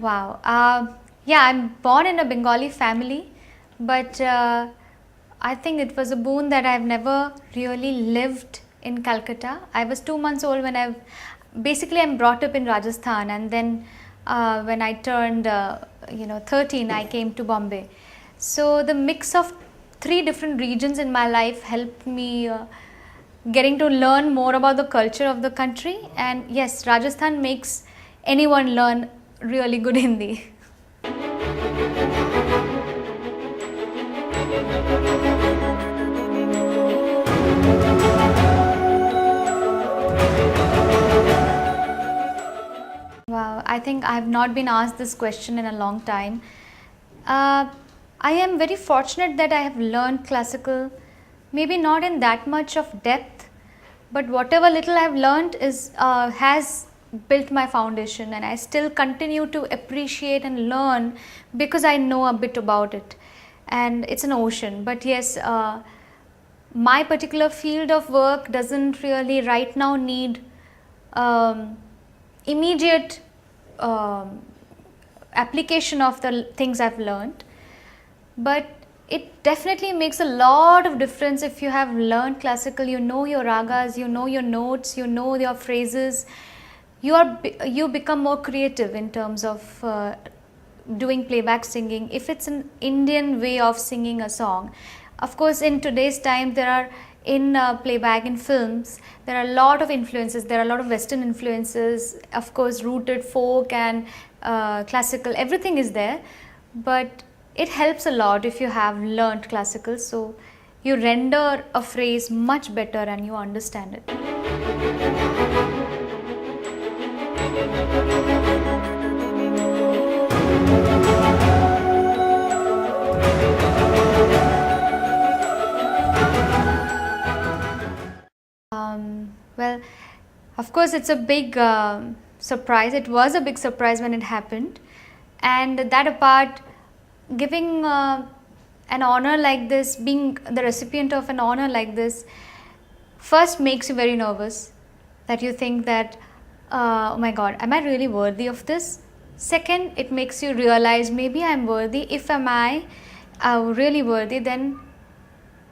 Wow. Yeah, I'm born in a Bengali family, but I think it was a boon that I've never really lived in Calcutta. I was 2 months old when I'm brought up in Rajasthan, and then when I turned 13, I came to Bombay. So the mix of three different regions in my life helped me getting to learn more about the culture of the country. And yes, Rajasthan makes anyone learn really good Hindi. Wow, I think I have not been asked this question in a long time. I am very fortunate that I have learned classical, maybe not in that much of depth, but whatever little I have learned has built my foundation, and I still continue to appreciate and learn because I know a bit about it. And it's an ocean. But yes, my particular field of work doesn't really right now need immediate application of the things I've learned, but it definitely makes a lot of difference if you have learned classical. You know your ragas, you know your notes, you know your phrases. You become more creative in terms of doing playback singing. If it's an Indian way of singing a song, of course, in today's time there are in playback in films there are a lot of influences. There are a lot of Western influences, of course, rooted folk and classical. Everything is there, but it helps a lot if you have learnt classical, so you render a phrase much better and you understand it. Well, of course, it's a big surprise. It was a big surprise when it happened, and that apart, giving an honor like this, being the recipient of an honor like this, first makes you very nervous. That you think that, oh my God, am I really worthy of this? Second, it makes you realize maybe I'm worthy. If am I really worthy, then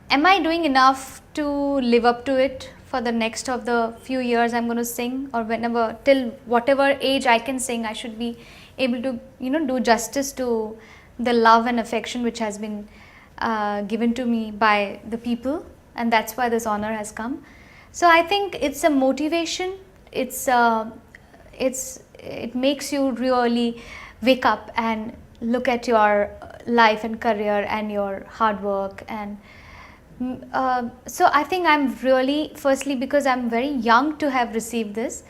am I doing enough to live up to it for the next of the few years I'm going to sing, or whenever, till whatever age I can sing, I should be able to do justice to the love and affection which has been given to me by the people, and that's why this honor has come. So I think it's a motivation. It makes you really wake up and look at your life and career and your hard work. And so I think I'm really, firstly, because I'm very young to have received this,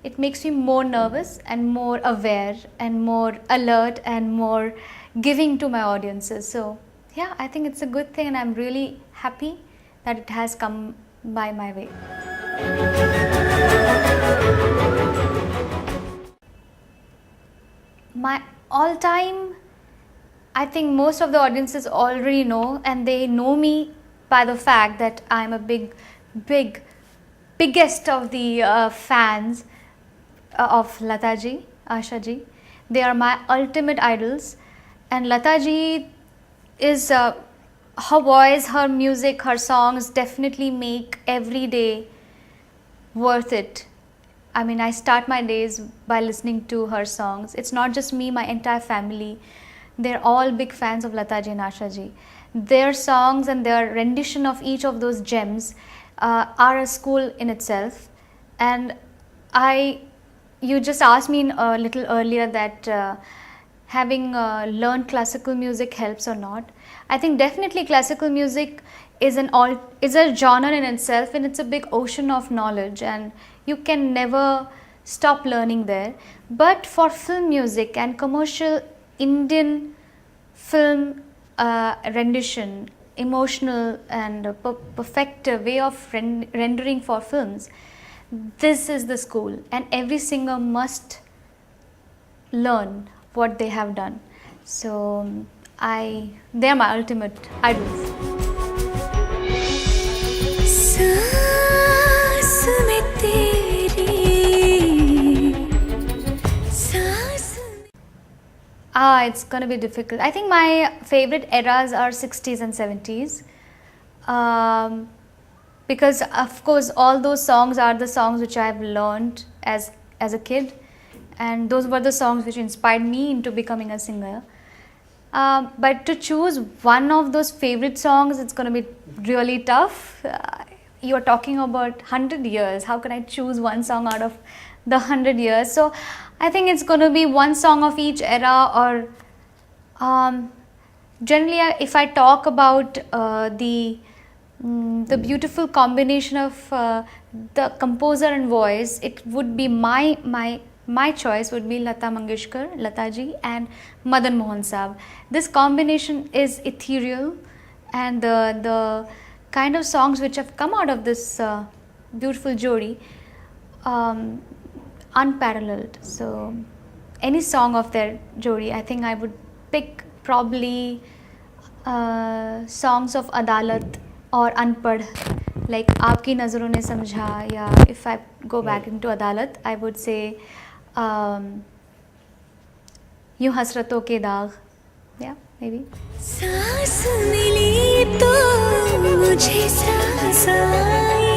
it makes me more nervous and more aware and more alert and more giving to my audiences. So yeah, I think it's a good thing, and I'm really happy that it has come by my way. My all-time, I think most of the audiences already know, and they know me by the fact that I'm a biggest of the fans of Lata ji, Asha ji. They are my ultimate idols, and Lata ji is her voice, her music, her songs definitely make every day worth it. I mean, I start my days by listening to her songs. It's not just me, my entire family. They're all big fans of Lata ji and Asha ji. Their songs and their rendition of each of those gems are a school in itself. And you just asked me a little earlier that having learned classical music helps or not. I think definitely classical music is a genre in itself, and it's a big ocean of knowledge, and you can never stop learning there. But for film music and commercial Indian film rendition, emotional and perfect way of rendering for films, this is the school, and every singer must learn what they have done. So they're my ultimate idols. it's going to be difficult. I think my favorite eras are 60s and 70s. Because of course all those songs are the songs which I have learned as a kid, and those were the songs which inspired me into becoming a singer. But to choose one of those favorite songs, it's going to be really tough. You are talking about 100 years. How can I choose one song out of the 100 years? So I think it's going to be one song of each era, or generally if I talk about the beautiful combination of the composer and voice, it would be my choice would be Lata Mangeshkar, Lata ji, and Madan Mohan Saab. This combination is ethereal, and the kind of songs which have come out of this beautiful jodi, unparalleled. So any song of their jodi, I think I would pick probably songs of Adalat or Unpad, like Aapki Nazaron ne Samjha, yeah. If I go back into Adalat, I would say Yun Hasraton ke Daag, yeah, maybe. सांस मिली तो मुझे सांस आई,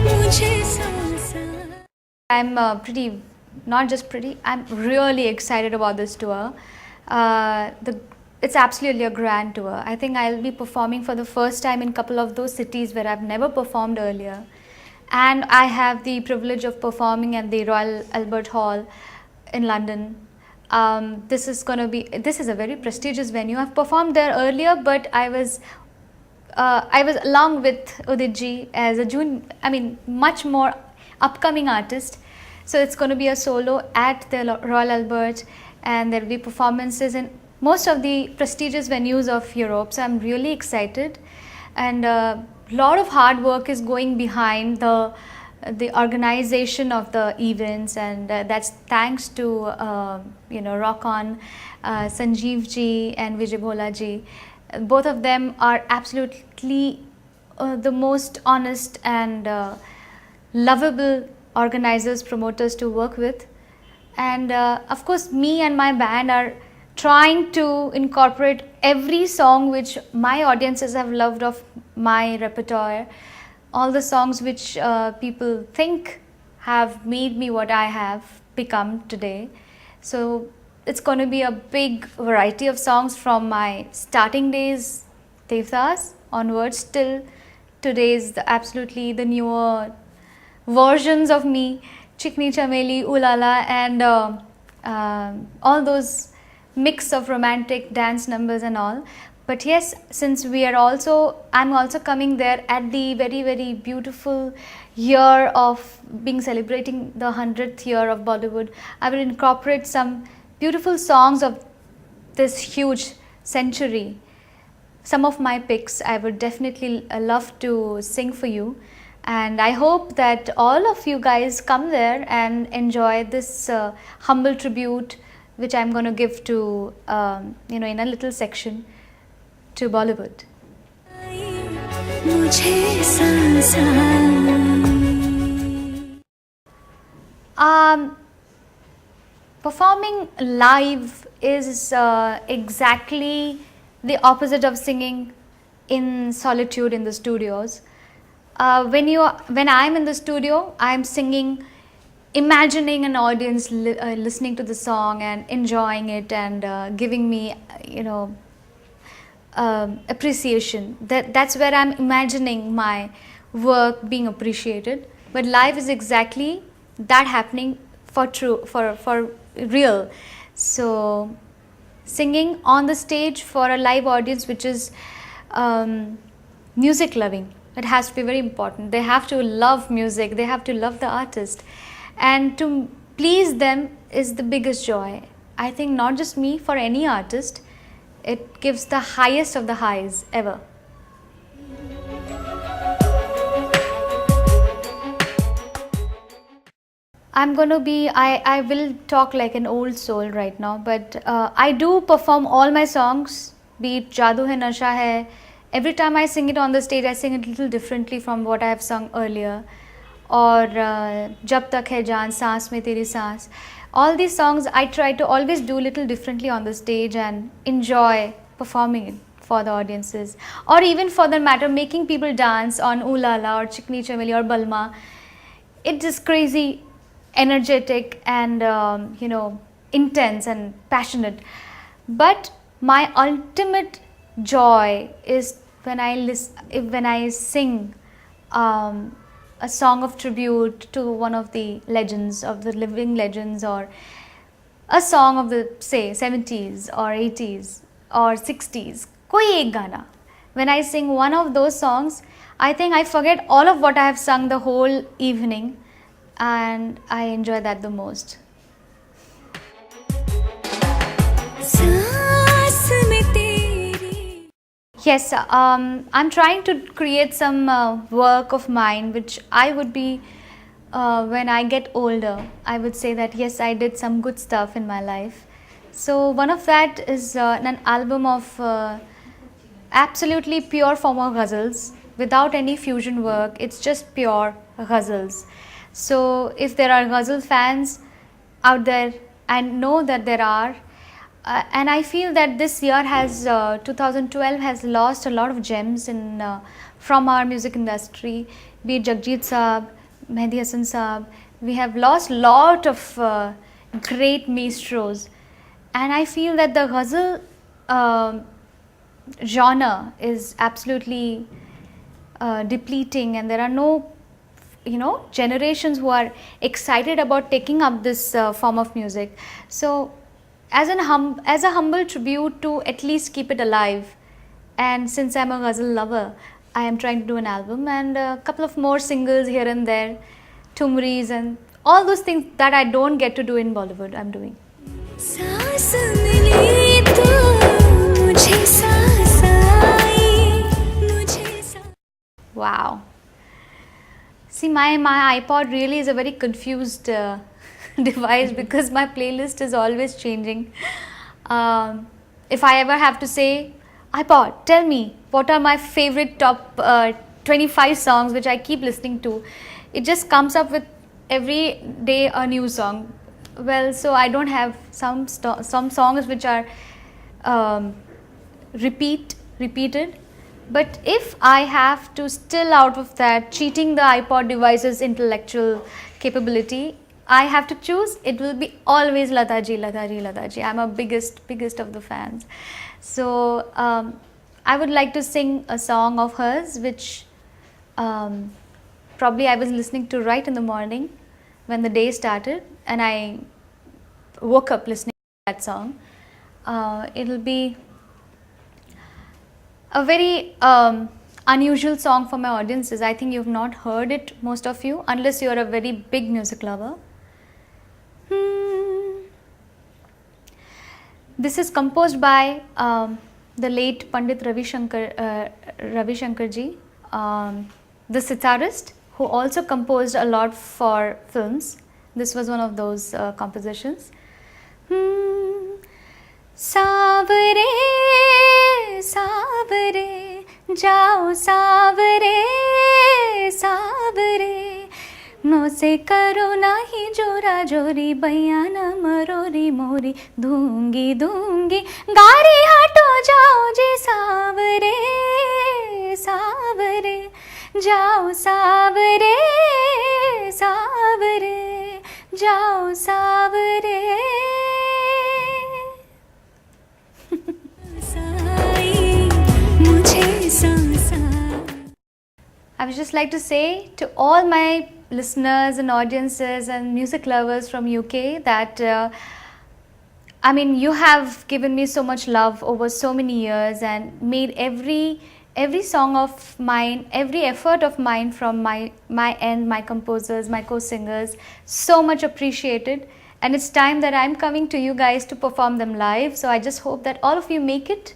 मुझे सांस आई. I'm pretty, not just pretty, I'm really excited about this tour. It's absolutely a grand tour. I think I'll be performing for the first time in a couple of those cities where I've never performed earlier. And I have the privilege of performing at the Royal Albert Hall in London. This is a very prestigious venue. I've performed there earlier, but I was along with Udit ji as a much more upcoming artist. So it's going to be a solo at the Royal Albert, and there will be performances in most of the prestigious venues of Europe. So I'm really excited, and a lot of hard work is going behind the organization of the events, and that's thanks to Rock On, Sanjeev ji and Vijay Bhola ji. Both of them are absolutely the most honest and lovable organizers, promoters to work with. And of course me and my band are trying to incorporate every song which my audiences have loved of my repertoire, all the songs which people think have made me what I have become today. So it's going to be a big variety of songs from my starting days, Devdas, onwards till today's absolutely the newer versions of me, Chikni Chameli, Ulala, and all those mix of romantic dance numbers and all. But yes, since I'm also coming there at the very, very beautiful year of celebrating the 100th year of Bollywood, I will incorporate some beautiful songs of this huge century. Some of my picks I would definitely love to sing for you, and I hope that all of you guys come there and enjoy this humble tribute which I'm going to give to in a little section to Bollywood. Performing live is exactly the opposite of singing in solitude in the studios. When I'm in the studio, I'm singing, imagining an audience listening to the song and enjoying it, and giving me appreciation. That's where I'm imagining my work being appreciated. But live is exactly that happening for real. So singing on the stage for a live audience which is music loving, it has to be very important. They have to love music, they have to love the artist, and to please them is the biggest joy. I think not just me, for any artist, it gives the highest of the highs ever. I will talk like an old soul right now, but I do perform all my songs, be it Jadoo Hai Nasha Hai. Every time I sing it on the stage, I sing it a little differently from what I have sung earlier. Or Jab Tak Hai Jaan, Saans Mein Teri Saans. All these songs I try to always do little differently on the stage and enjoy performing it for the audiences, or even for that matter making people dance on Ooh La La or Chikni Chameli or Balma. It's just crazy energetic and intense and passionate. But my ultimate joy is when I sing a song of tribute to one of the legends, of the living legends, or a song of the say 70s or 80s or 60s, koi ek gana. When I sing one of those songs, I think I forget all of what I have sung the whole evening, and I enjoy that the most. Yes, I'm trying to create some work of mine which I would be, when I get older, I would say that yes, I did some good stuff in my life. So one of that is an album of absolutely pure form of ghazals without any fusion work. It's just pure ghazals. So if there are ghazal fans out there, I know that there are, and I feel that this year has 2012 has lost a lot of gems in from our music industry, be it Jagjit Saab, Mehdi Hasan Saab. We have lost lot of great maestros, and I feel that the ghazal genre is absolutely depleting, and there are no generations who are excited about taking up this form of music. So as a humble tribute to at least keep it alive, and since I'm a ghazal lover, I am trying to do an album and a couple of more singles here and there, tumris and all those things that I don't get to do in Bollywood, I'm doing. Wow. See, my iPod really is a very confused device because my playlist is always changing. If I ever have to say, iPod, tell me what are my favorite top 25 songs which I keep listening to, it just comes up with every day a new song. Well, so I don't have some songs which are repeated. But if I have to still out of that cheating the iPod device's intellectual capability, I have to choose, it will be always Lataji. I'm a biggest of the fans. So I would like to sing a song of hers which probably I was listening to right in the morning when the day started, and I woke up listening to that song. It'll be a very unusual song for my audiences. I think you've not heard it, most of you, unless you're a very big music lover. This is composed by the late Pandit Ravi Shankar ji, the sitarist, who also composed a lot for films. This was one of those compositions. Savare, savare, jao savare, savare, मोसे करो नाही जोरा जोरी बयाना मरोरी मोरी दूंगी दूंगी गारी हटो जाओ जी सावरे सावरे जाओ सावरे सावरे जाओ सावरे. I would just like to say to all my listeners and audiences and music lovers from UK that I mean, you have given me so much love over so many years and made every song of mine, every effort of mine from my end, my composers, my co-singers, so much appreciated. And it's time that I'm coming to you guys to perform them live. So I just hope that all of you make it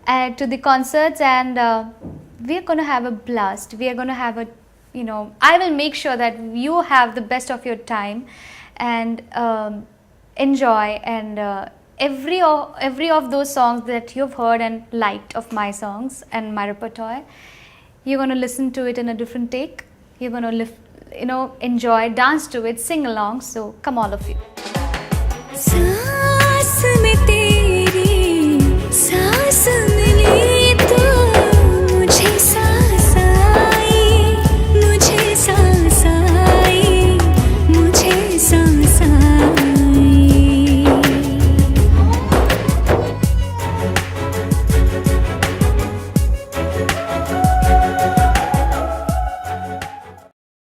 to the concerts, and we're going to have a blast. We are going to have a, I will make sure that you have the best of your time and enjoy, and every of those songs that you've heard and liked of my songs and my repertoire, you're going to listen to it in a different take. You're going to enjoy, dance to it, sing along. So come all of you.